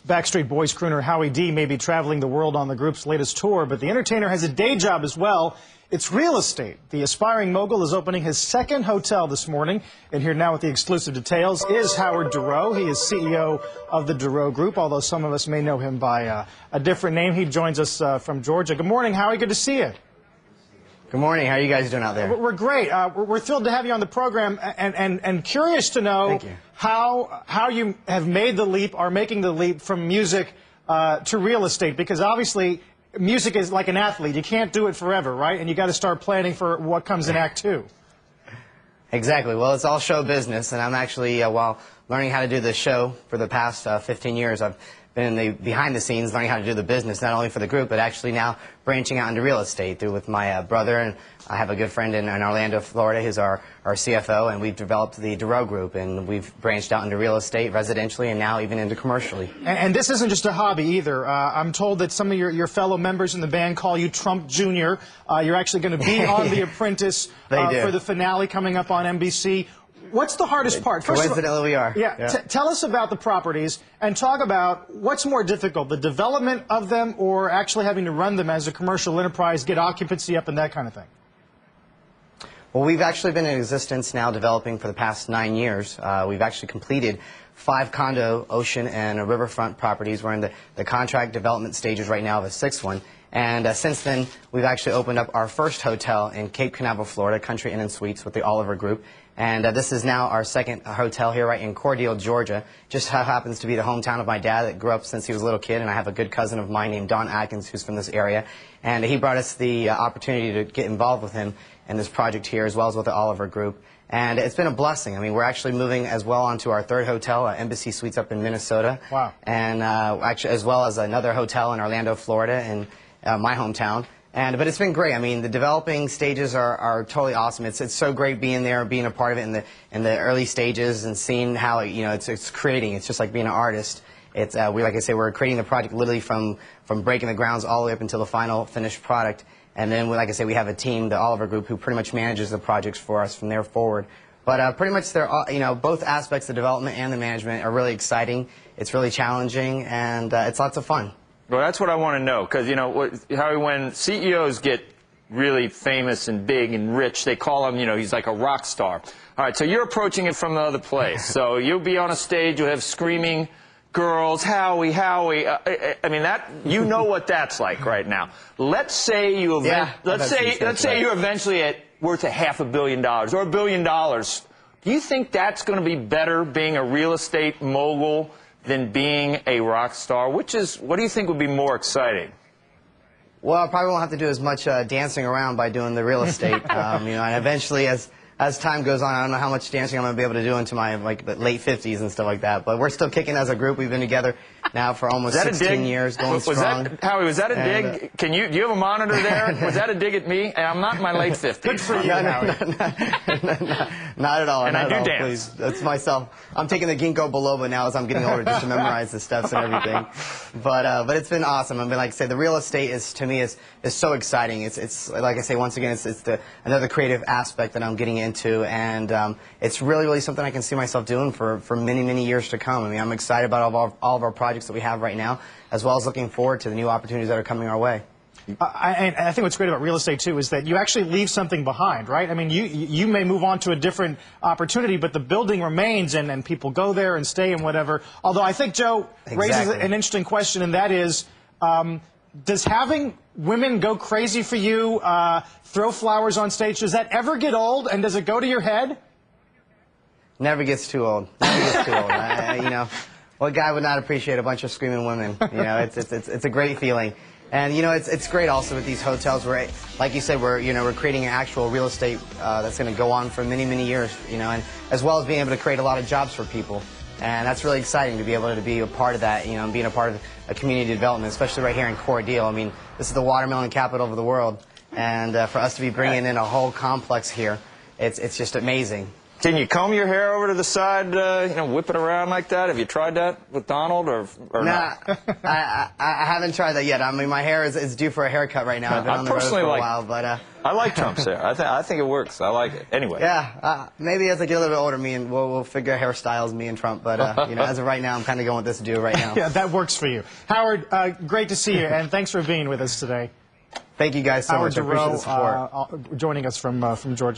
Backstreet Boys crooner Howie D may be traveling the world on the group's latest tour, but the entertainer has a day job as well. It's real estate. The aspiring mogul is opening his second hotel this morning. And here now with the exclusive details is Howard Durow. He is CEO of the Durow Group, although some of us may know him by a different name. He joins us from Georgia. Good morning, Howie. Good to see you. Good morning. How are you guys doing out there? We're great. We're thrilled to have you on the program and curious to know how you have made the leap, are making the leap from music to real estate, because obviously music is like an athlete. You can't do it forever, right? And you got to start planning for what comes in Act 2. Exactly. Well, it's all show business, and I'm actually, while learning how to do the show for the past 15 years, I've been in the behind the scenes learning how to do the business, not only for the group, but actually now branching out into real estate with my brother, and I have a good friend in Orlando, Florida, who's our CFO, and we've developed the Durow Group, and we've branched out into real estate, residentially, and now even into commercially. And this isn't just a hobby either. I'm told that some of your fellow members in the band call you Trump Jr. You're actually going to be on The Apprentice for the finale coming up on NBC. What's the hardest part? Coincidentally, we are. Yeah. Tell us about the properties and talk about what's more difficult, the development of them or actually having to run them as a commercial enterprise, get occupancy up and that kind of thing. Well, we've actually been in existence now developing for the past 9 years. We've actually completed 5 condo, ocean, and riverfront properties. We're in the contract development stages right now of a 6th one. And since then, we've actually opened up our first hotel in Cape Canaveral, Florida, Country Inn & Suites with the Oliver Group. And this is now our second hotel here right in Cordele, Georgia. Just happens to be the hometown of my dad that grew up since he was a little kid. And I have a good cousin of mine named Don Atkins who's from this area. And he brought us the opportunity to get involved with him in this project here, as well as with the Oliver Group. And it's been a blessing. I mean, we're actually moving as well onto our 3rd hotel, Embassy Suites up in Minnesota. Wow. And actually, as well as another hotel in Orlando, Florida, and my hometown. But it's been great. I mean, the developing stages are totally awesome. It's so great being there, being a part of it in the early stages, and seeing how it's creating. It's just like being an artist. It's like I say, we're creating the project literally from breaking the grounds all the way up until the final finished product. And then, like I say, we have a team, the Oliver Group, who pretty much manages the projects for us from there forward. But pretty much, both aspects, the development and the management, are really exciting. It's really challenging, and it's lots of fun. Well, that's what I want to know, because, Howie, when CEOs get really famous and big and rich, they call him, he's like a rock star. All right, so you're approaching it from the other place. So you'll be on a stage, you'll have screaming girls, Howie, Howie. I mean, you know what that's like right now. Let's say you let's say you're eventually worth $500 million or $1 billion. Do you think that's going to be better being a real estate mogul than being a rock star? What do you think would be more exciting? Well, I probably won't have to do as much dancing around by doing the real estate. And eventually, as time goes on, I don't know how much dancing I'm going to be able to do into my late 50s and stuff like that. But we're still kicking as a group. We've been together now for almost 16 years, going strong. Howie, was that a dig? Do you have a monitor there? Was that a dig at me? I'm not in my late 50s. Good for you, Howie. Not at all. And I do dance. Please. That's myself. I'm taking the ginkgo biloba now as I'm getting older just to memorize the steps and everything. But it's been awesome. I mean, like I say, the real estate to me is so exciting. It's like I say, once again, it's another creative aspect that I'm getting into, and it's really something I can see myself doing for many years to come. I mean, I'm excited about all of our projects that we have right now, as well as looking forward to the new opportunities that are coming our way. I think what's great about real estate, too, is that you actually leave something behind, right? I mean, you may move on to a different opportunity, but the building remains, and people go there and stay and whatever. Although I think Joe raises an interesting question, and that is, does having women go crazy for you, throw flowers on stage, does that ever get old, and does it go to your head? Never gets too old. Never gets too old. What guy would not appreciate a bunch of screaming women? It's a great feeling. And it's great also with these hotels where, like you said, we're creating an actual real estate that's going to go on for many years, and as well as being able to create a lot of jobs for people. And that's really exciting to be able to be a part of that, and being a part of a community development, especially right here in Cordele. I mean, this is the watermelon capital of the world, and for us to be bringing in a whole complex here, it's just amazing. Can you comb your hair over to the side, whip it around like that? Have you tried that with Donald or Nah, not? I haven't tried that yet. I mean, my hair is due for a haircut right now. I've been on the road for a while, but I like Trump's hair. I think it works. I like it. Anyway. yeah, maybe as I get a little bit older, we'll figure out hairstyles, me and Trump. But as of right now, I'm kind of going with this dude right now. Yeah, that works for you. Howard, great to see you, and thanks for being with us today. Thank you guys so much. I appreciate the support. Joining us from Georgia.